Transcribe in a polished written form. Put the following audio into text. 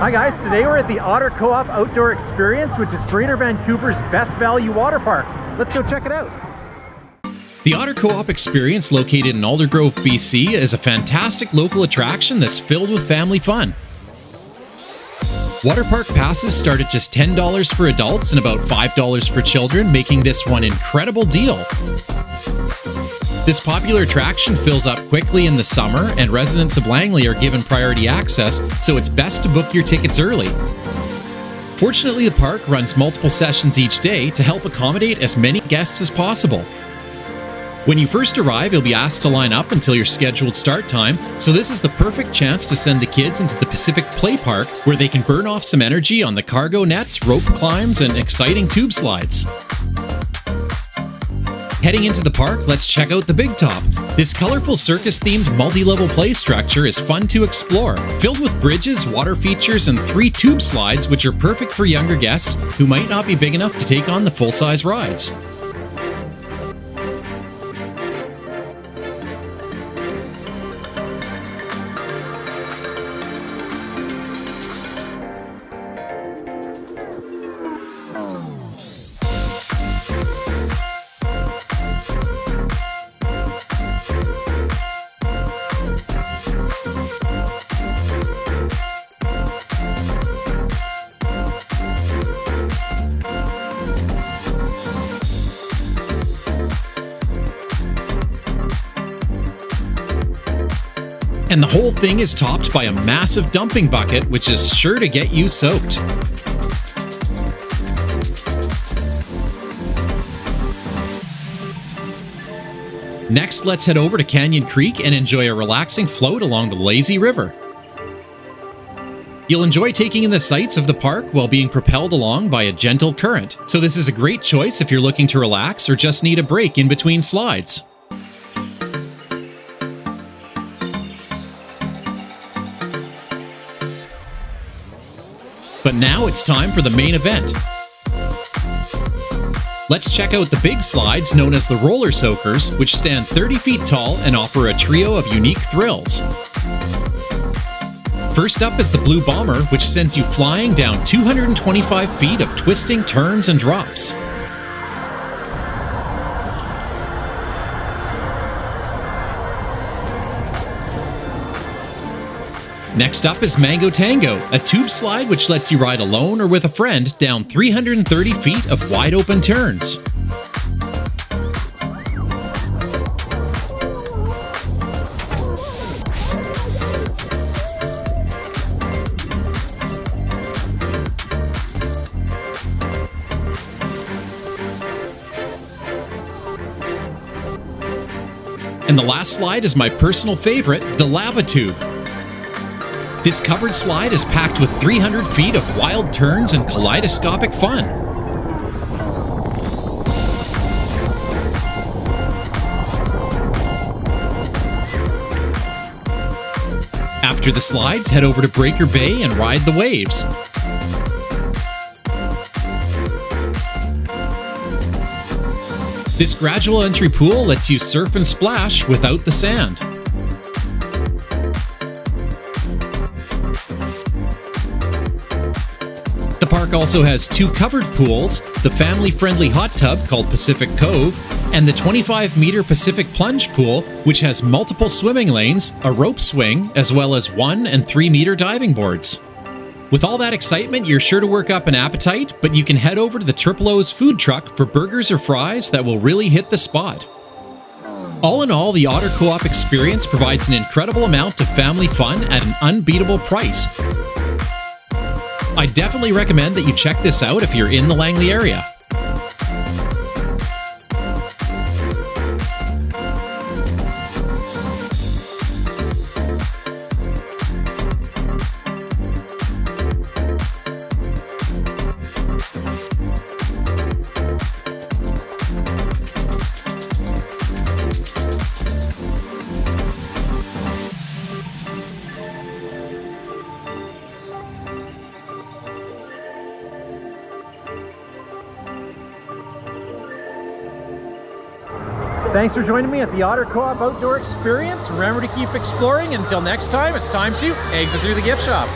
Hi guys, today we're at the Otter Co-Op Outdoor Experience, which is Greater Vancouver's best value water park. Let's go check it out. The Otter Co-Op Experience, located in Aldergrove, BC, is a fantastic local attraction that's filled with family fun. Water park passes start at just $10 for adults and about $5 for children, making this one incredible deal. This popular attraction fills up quickly in the summer, and residents of Langley are given priority access, so it's best to book your tickets early. Fortunately, the park runs multiple sessions each day to help accommodate as many guests as possible. When you first arrive, you'll be asked to line up until your scheduled start time, so this is the perfect chance to send the kids into the Pacific Play Park, where they can burn off some energy on the cargo nets, rope climbs, and exciting tube slides. Heading into the park, let's check out the Big Top. This colorful circus-themed multi-level play structure is fun to explore, filled with bridges, water features, and 3 tube slides, which are perfect for younger guests who might not be big enough to take on the full-size rides. And the whole thing is topped by a massive dumping bucket, which is sure to get you soaked. Next, let's head over to Canyon Creek and enjoy a relaxing float along the lazy river. You'll enjoy taking in the sights of the park while being propelled along by a gentle current, so this is a great choice if you're looking to relax or just need a break in between slides. But now it's time for the main event. Let's check out the big slides known as the roller soakers, which stand 30 feet tall and offer a trio of unique thrills. First up is the Blue Bomber, which sends you flying down 225 feet of twisting turns and drops. Next up is Mango Tango, a tube slide which lets you ride alone or with a friend down 330 feet of wide-open turns. And the last slide is my personal favorite, the Lava Tube. This covered slide is packed with 300 feet of wild turns and kaleidoscopic fun. After the slides, head over to Breaker Bay and ride the waves. This gradual entry pool lets you surf and splash without the sand. The park also has 2 covered pools, the family-friendly hot tub called Pacific Cove, and the 25-meter Pacific Plunge Pool, which has multiple swimming lanes, a rope swing, as well as 1- and 3-meter diving boards. With all that excitement, you're sure to work up an appetite, but you can head over to the Triple O's food truck for burgers or fries that will really hit the spot. All in all, the Otter Co-op Experience provides an incredible amount of family fun at an unbeatable price. I definitely recommend that you check this out if you're in the Langley area. Thanks for joining me at the Otter Co-op Outdoor Experience. Remember to keep exploring. Until next time, it's time to exit through the gift shop.